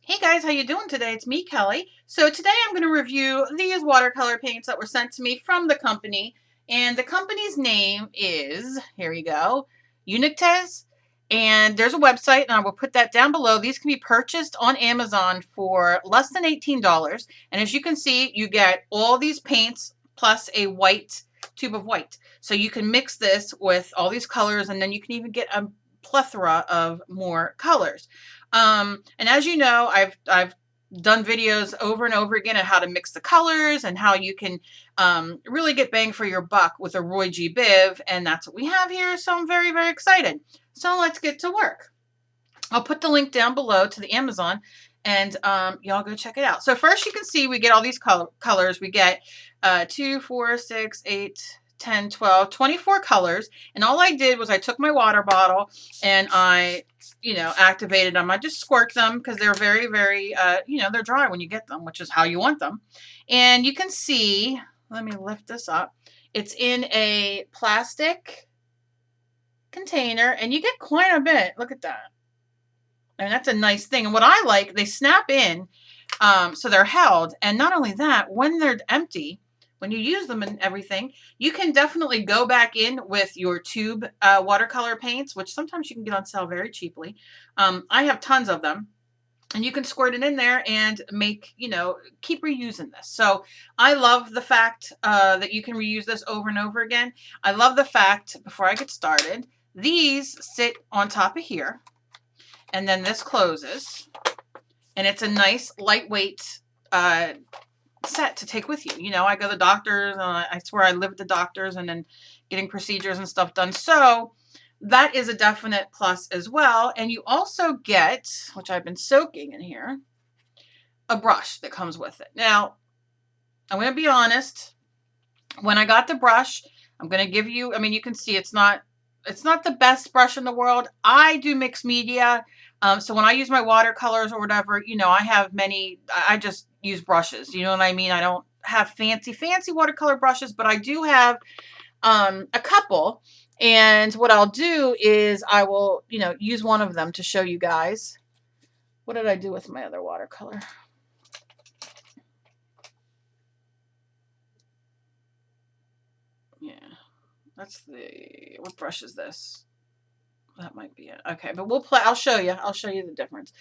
Hey guys, how you doing today? It's me, Kelly. So today I'm going to review these watercolor paints that were sent to me from the company. And the company's name is, here we go, Eunectes. And there's a website, and I will put that down below. These can be purchased on Amazon for less than $18. And as you can see, you get all these paints plus a white tube of white. So you can mix this with all these colors, and then you can even get a plethora of more colors. And as you know, I've done videos over and over again on how to mix the colors and how you can really get bang for your buck with a Roy G. Biv, and that's what we have here. So I'm very, very excited. So let's get to work. I'll put the link down below to the Amazon, and y'all go check it out. So first, you can see we get all these colors. We get 2, 4, 6, 8, 10, 12, 24 colors. And all I did was I took my water bottle and I, activated them. I just squirt them because they're very, very, they're dry when you get them, which is how you want them. And you can see, let me lift this up. It's in a plastic container and you get quite a bit. Look at that. I mean, that's a nice thing. And what I like, they snap in, so they're held. And not only that, when they're empty, when you use them and everything, you can definitely go back in with your tube watercolor paints, which sometimes you can get on sale very cheaply. I have tons of them. And you can squirt it in there and make, keep reusing this. So I love the fact that you can reuse this over and over again. I love the fact, before I get started, these sit on top of here. And then this closes. And it's a nice, lightweight set to take with you. I go to the doctors, I swear I live at the doctors and then getting procedures and stuff done. So that is a definite plus as well. And you also get, which I've been soaking in here, a brush that comes with it. Now, I'm going to be honest. When I got the brush, I'm going to give you, you can see it's not the best brush in the world. I do mixed media. So when I use my watercolors or whatever, I have many, I just use brushes. You know what I mean? I don't have fancy watercolor brushes, but I do have a couple. And what I'll do is I will, use one of them to show you guys. What did I do with my other watercolor? Yeah, that's what brush is this? That might be it. Okay, but we'll play. I'll show you the difference.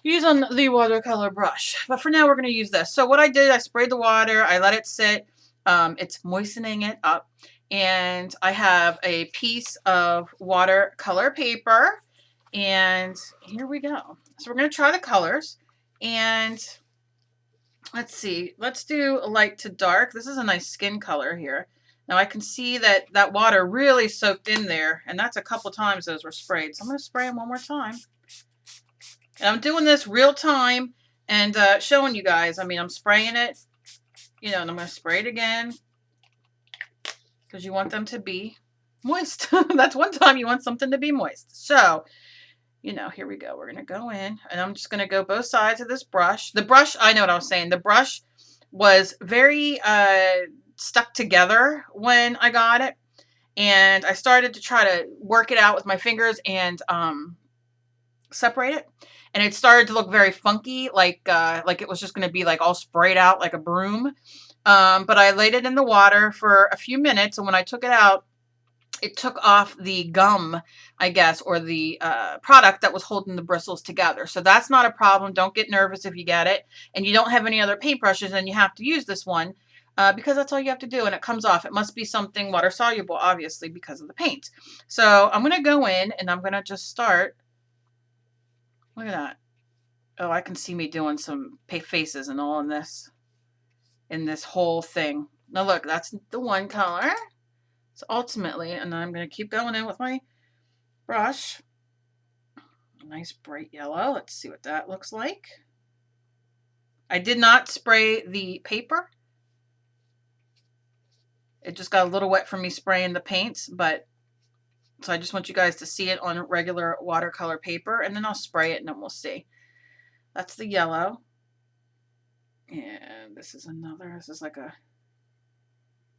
Use on the watercolor brush. But for now, we're going to use this. So what I did, I sprayed the water. I let it sit. It's moistening it up. And I have a piece of watercolor paper. And here we go. So we're going to try the colors. And let's see. Let's do light to dark. This is a nice skin color here. Now I can see that water really soaked in there, and that's a couple times those were sprayed. So I'm going to spray them one more time. And I'm doing this real time and showing you guys. I'm spraying it, and I'm going to spray it again because you want them to be moist. That's one time you want something to be moist. So, here we go. We're going to go in, and I'm just going to go both sides of this brush. The brush, I know what I was saying. The brush was very stuck together when I got it, and I started to try to work it out with my fingers and separate it, and it started to look very funky, like it was just going to be like all sprayed out like a broom. But I laid it in the water for a few minutes, and when I took it out, it took off the gum, I guess, or the product that was holding the bristles together. So that's not a problem. Don't get nervous if you get it and you don't have any other paintbrushes and you have to use this one. Because that's all you have to do, and it comes off. It must be something water soluble, obviously, because of the paint. So I'm going to go in, and I'm going to just start. Look at that. Oh, I can see me doing some faces and all in this whole thing. Now look, that's the one color. So ultimately, and then I'm going to keep going in with my brush. A nice bright yellow. Let's see what that looks like. I did not spray the paper. It just got a little wet from me spraying the paints, but so I just want you guys to see it on regular watercolor paper, and then I'll spray it and then we'll see. That's the yellow. And this is another, this is like a,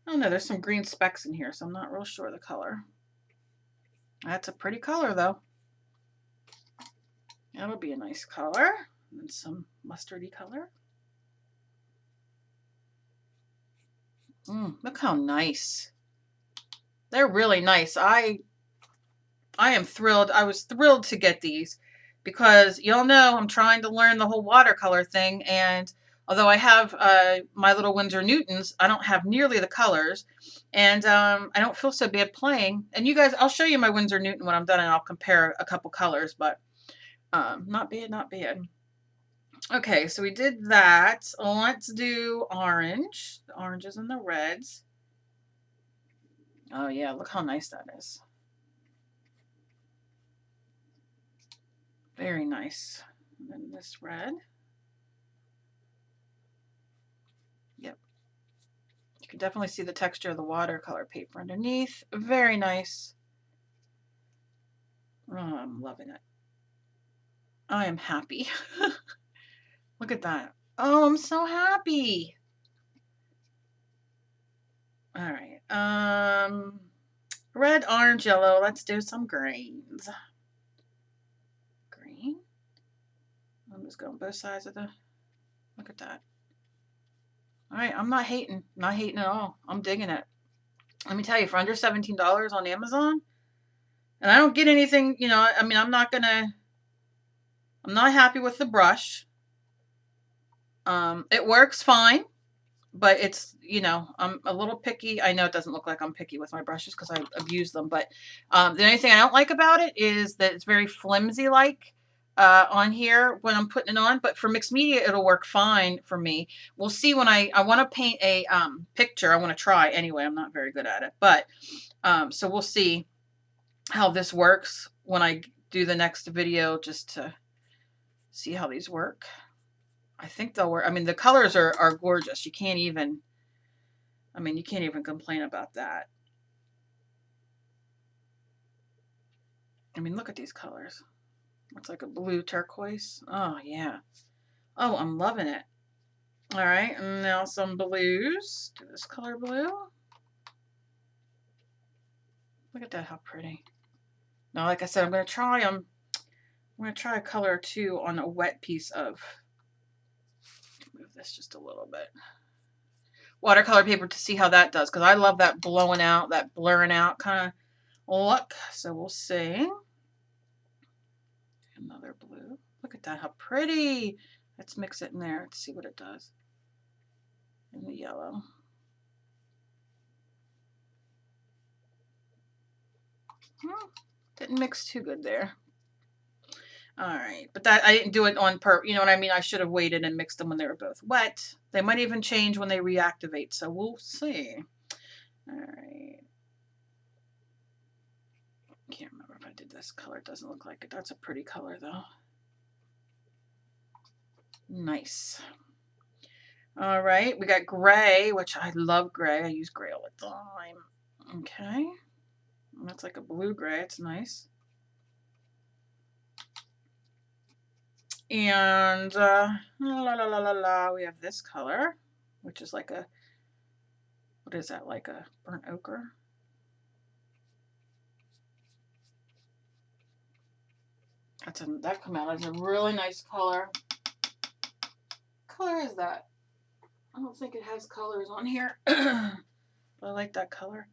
oh no, there's some green specks in here, so I'm not real sure of the color. That's a pretty color though. That'll be a nice color. And some mustardy color. Look how nice. They're really nice. I am thrilled. I was thrilled to get these because y'all know I'm trying to learn the whole watercolor thing, and although I have my little Winsor Newtons, I don't have nearly the colors, and I don't feel so bad playing. And you guys, I'll show you my Winsor Newton when I'm done, and I'll compare a couple colors, but not bad, not bad. Okay, so we did that. Let's do orange. The oranges and the reds. Oh yeah, look how nice that is. Very nice. And then this red. Yep. You can definitely see the texture of the watercolor paper underneath. Very nice. Oh, I'm loving it. I am happy. Look at that. Oh, I'm so happy. All right. Red, orange, yellow. Let's do some greens. Green. I'm just going both sides of the. Look at that. All right, I'm not hating. Not hating at all. I'm digging it. Let me tell you, for under $17 on Amazon, and I don't get anything, you know, I mean, I'm not happy with the brush. It works fine, but it's, you know, I'm a little picky. I know it doesn't look like I'm picky with my brushes because I abuse them, but the only thing I don't like about it is that it's very flimsy-like on here when I'm putting it on, but for mixed media, it'll work fine for me. We'll see when I want to paint a picture. I want to try anyway. I'm not very good at it, but so we'll see how this works when I do the next video, just to see how these work. I think they'll work. I mean, the colors are gorgeous. You can't even, I mean, you can't even complain about that. I mean, look at these colors. It's like a blue turquoise. Oh, yeah. Oh, I'm loving it. All right, and now some blues. Do this color blue. Look at that, how pretty. Now, like I said, I'm going to try them. I'm going to try a color or two on a wet piece of, move this just a little bit, watercolor paper to see how that does, because I love that blowing out, that blurring out kind of look. So we'll see. Another blue. Look at that, how pretty. Let's mix it in there to see what it does. And the yellow. Didn't mix too good there. All right, but that I didn't do it on purpose. You know what I mean? I should have waited and mixed them when they were both wet. They might even change when they reactivate, so we'll see. All right. Can't remember if I did this color. It doesn't look like it. That's a pretty color, though. Nice. All right, we got gray, which I love gray. I use gray all the time. Okay. That's like a blue gray. It's nice. And we have this color, which is like a, what is that, like a burnt ochre? That come out as a really nice color. What color is that? I don't think it has colors on here, but I like that color.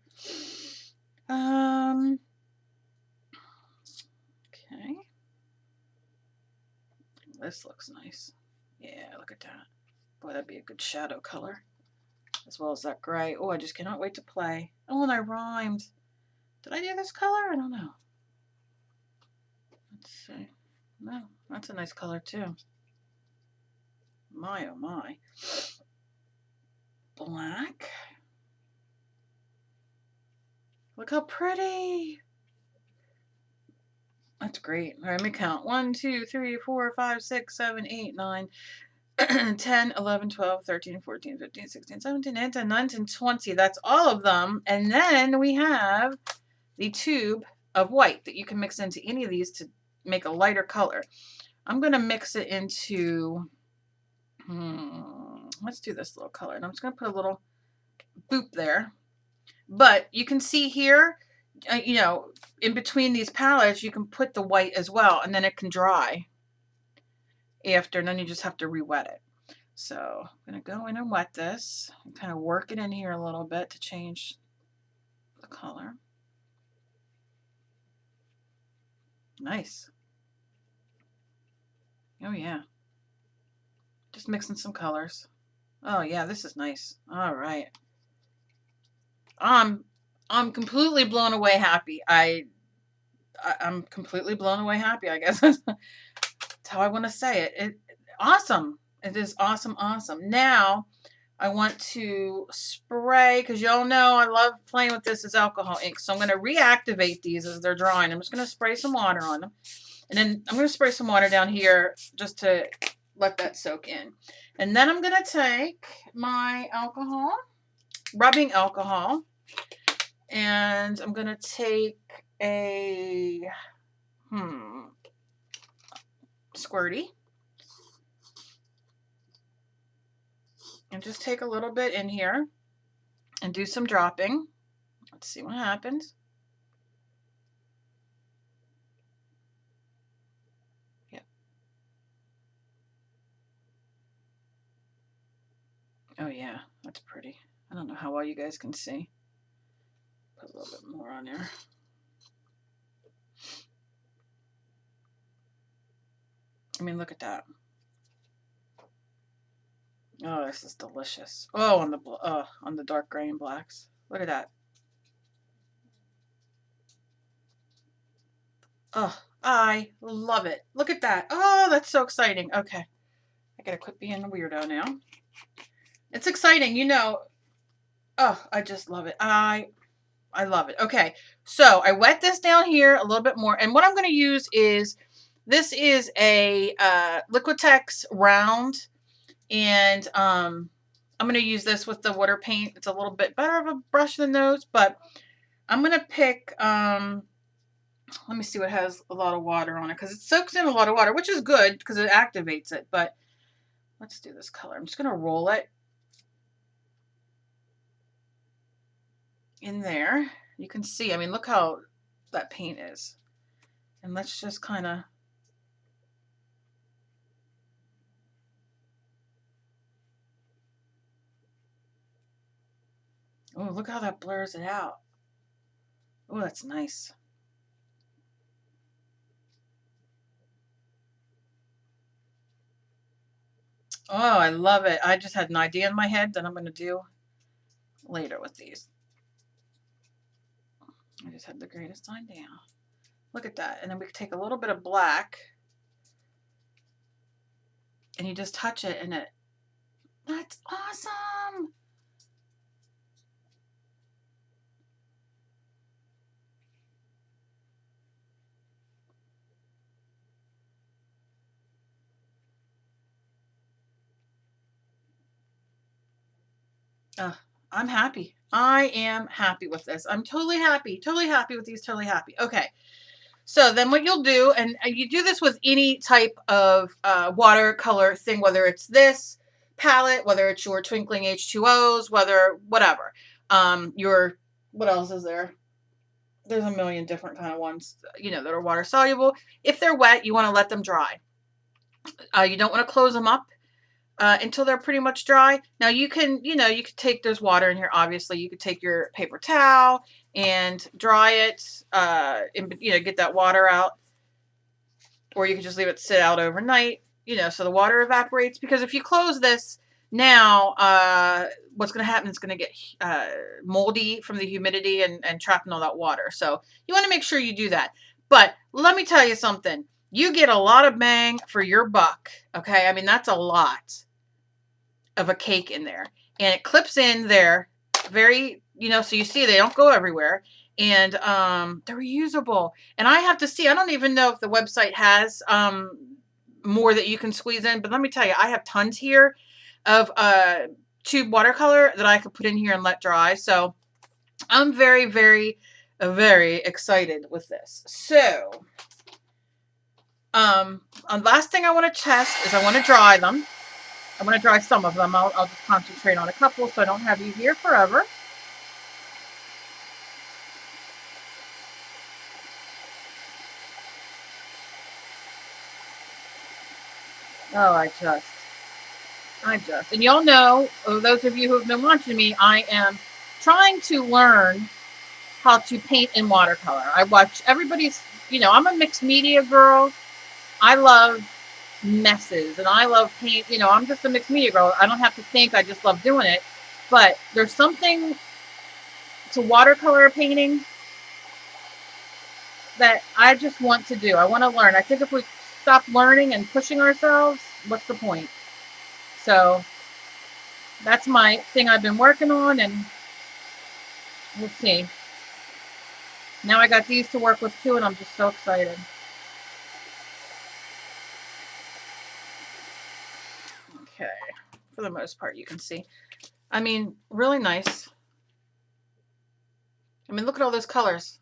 Okay. This looks nice. Yeah, look at that. Boy, that'd be a good shadow color, as well as that gray. Oh, I just cannot wait to play. Oh, and I rhymed. Did I do this color? I don't know. Let's see. No, that's a nice color too. My, oh my. Black. Look how pretty. That's great. All right, let me count. 1, 2, 3, 4, 5, 6, 7, 8, 9, 10, 11, 12, 13, 14, 15, 16, 17, 18, 19, 20. That's all of them. And then we have the tube of white that you can mix into any of these to make a lighter color. I'm going to mix it into, let's do this little color. And I'm just going to put a little boop there. But you can see here, you know, in between these palettes, you can put the white as well, and then it can dry. after, and then you just have to re-wet it. So I'm going to go in and wet this and kind of work it in here a little bit to change the color. Nice. Oh yeah. Just mixing some colors. Oh yeah, this is nice. All right. I'm completely blown away happy. I'm completely blown away happy, I guess. That's how I want to say it. Awesome. It is awesome, awesome. Now I want to spray, because y'all know I love playing with this as alcohol ink. So I'm going to reactivate these as they're drying. I'm just going to spray some water on them. And then I'm going to spray some water down here just to let that soak in. And then I'm going to take my alcohol, rubbing alcohol, and I'm going to take a squirty and just take a little bit in here and do some dropping. Let's see what happens. Yeah. Oh yeah, that's pretty. I don't know how well you guys can see. Put a little bit more on there. I mean, look at that. Oh, this is delicious. Oh, on the dark gray and blacks. Look at that. Oh, I love it. Look at that. Oh, that's so exciting. Okay. I gotta quit being a weirdo now. It's exciting, you know. Oh, I just love it. I love it. Okay. So I wet this down here a little bit more. And what I'm going to use is, this is a Liquitex round. And I'm going to use this with the water paint. It's a little bit better of a brush than those, but I'm going to pick, let me see what has a lot of water on it, because it soaks in a lot of water, which is good because it activates it. But let's do this color. I'm just going to roll it in there. You can see, I mean, look how that paint is. And let's just kind of, oh, look how that blurs it out. Oh, that's nice. Oh, I love it. I just had an idea in my head that I'm going to do later with these. I just had the greatest idea. Look at that. And then we could take a little bit of black and you just touch it and that's awesome. I'm happy. I am happy with this. I'm totally happy with these, totally happy. Okay. So then what you'll do, and you do this with any type of watercolor thing, whether it's this palette, whether it's your Twinkling H2Os, whatever. What else is there? There's a million different kind of ones, you know, that are water soluble. If they're wet, you want to let them dry. You don't want to close them up until they're pretty much dry. Now you can take, there's water in here, obviously. You could take your paper towel and dry it, and, get that water out. Or you can just leave it sit out overnight, so the water evaporates. Because if you close this now, what's going to happen is going to get moldy from the humidity and trapping all that water. So you want to make sure you do that. But let me tell you something. You get a lot of bang for your buck. Okay. I mean, that's a lot of a cake in there. And it clips in there very, so you see they don't go everywhere. And they're reusable. And I have to see, I don't even know if the website has more that you can squeeze in. But let me tell you, I have tons here of tube watercolor that I could put in here and let dry. So I'm very, very, very excited with this. So last thing I want to test is I want to dry them. I want to dry some of them. I'll just concentrate on a couple so I don't have you here forever. Oh, and y'all know, those of you who have been watching me, I am trying to learn how to paint in watercolor. I watch everybody's, I'm a mixed media girl. I love messes and I love paint. I'm just a mixed media girl. I don't have to think. I just love doing it. But there's something to watercolor painting that I just want to do. I want to learn. I think if we stop learning and pushing ourselves, what's the point? So that's my thing I've been working on, and we'll see. Now I got these to work with too, and I'm just so excited. Okay, for the most part, you can see. I mean, really nice. I mean, look at all those colors.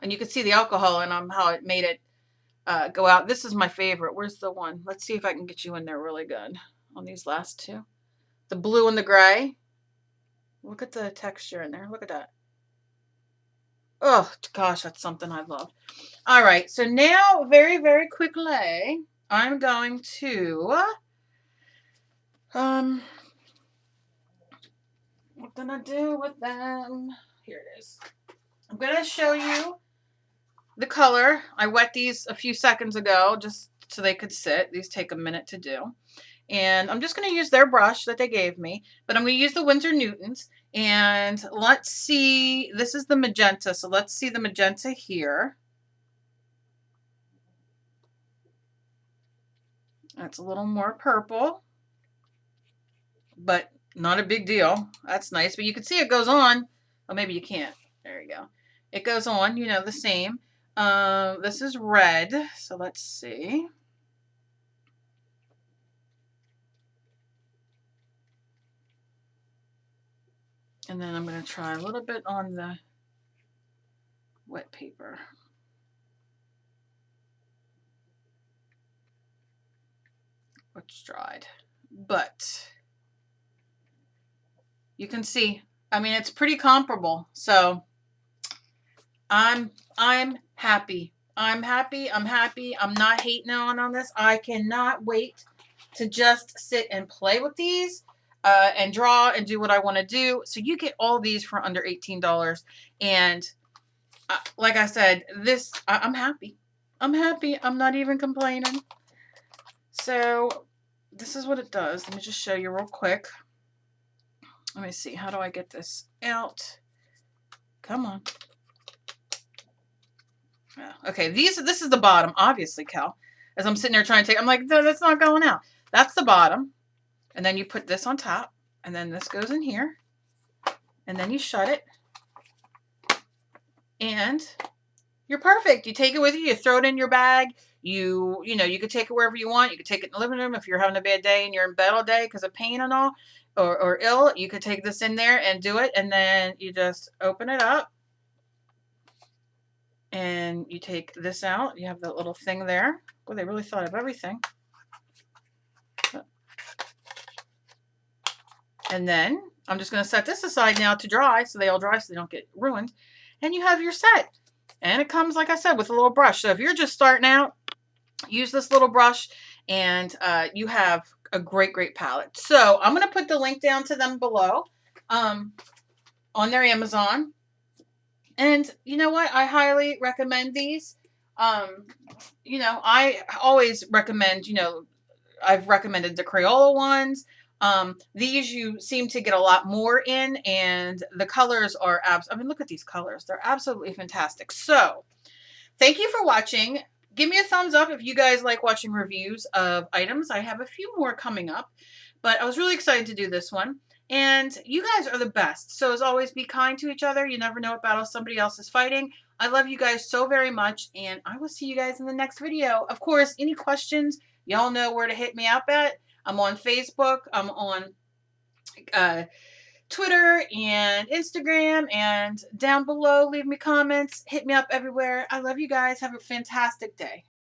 And you can see the alcohol in them, how it made it go out. This is my favorite. Where's the one? Let's see if I can get you in there really good on these last two. The blue and the gray. Look at the texture in there. Look at that. Oh, gosh, that's something I love. All right, so now, very, very quickly, I'm going to, what can I do with them? Here it is. I'm going to show you the color. I wet these a few seconds ago just so they could sit. These take a minute to do. And I'm just going to use their brush that they gave me, but I'm going to use the Winsor Newtons. And let's see, this is the magenta, so let's see the magenta here. That's a little more purple, but not a big deal. That's nice, but you can see it goes on. Oh, maybe you can't. There you go. It goes on, the same. This is red, so let's see. And then I'm going to try a little bit on the wet paper. Which dried. But you can see, I mean, it's pretty comparable. So I'm happy. I'm happy. I'm happy. I'm not hating on this. I cannot wait to just sit and play with these and draw and do what I want to do. So you get all these for under $18. And like I said, I'm happy. I'm happy. I'm not even complaining. So this is what it does. Let me just show you real quick. Let me see. How do I get this out? Come on. Okay, this is the bottom, obviously, Cal. As I'm sitting there trying to take, I'm like, no, that's not going out. That's the bottom. And then you put this on top. And then this goes in here. And then you shut it. And you're perfect. You take it with you. You throw it in your bag. You could take it wherever you want. You could take it in the living room if you're having a bad day and you're in bed all day because of pain and all, or ill. You could take this in there and do it. And then you just open it up. And you take this out. You have that little thing there. Boy, they really thought of everything. And then I'm just going to set this aside now to dry so they all dry so they don't get ruined. And you have your set. And it comes, like I said, with a little brush. So if you're just starting out, use this little brush and you have a great, great palette. So I'm going to put the link down to them below on their Amazon. And you know what? I highly recommend these. I always recommend, I've recommended the Crayola ones. These you seem to get a lot more in, and the colors are I mean, look at these colors. They're absolutely fantastic. So thank you for watching. Give me a thumbs up if you guys like watching reviews of items. I have a few more coming up, but I was really excited to do this one. And you guys are the best. So as always, be kind to each other. You never know what battle somebody else is fighting. I love you guys so very much, and I will see you guys in the next video. Of course, any questions, y'all know where to hit me up at. I'm on Facebook. I'm on Twitter and Instagram, and down below, leave me comments. Hit me up everywhere. I love you guys. Have a fantastic day.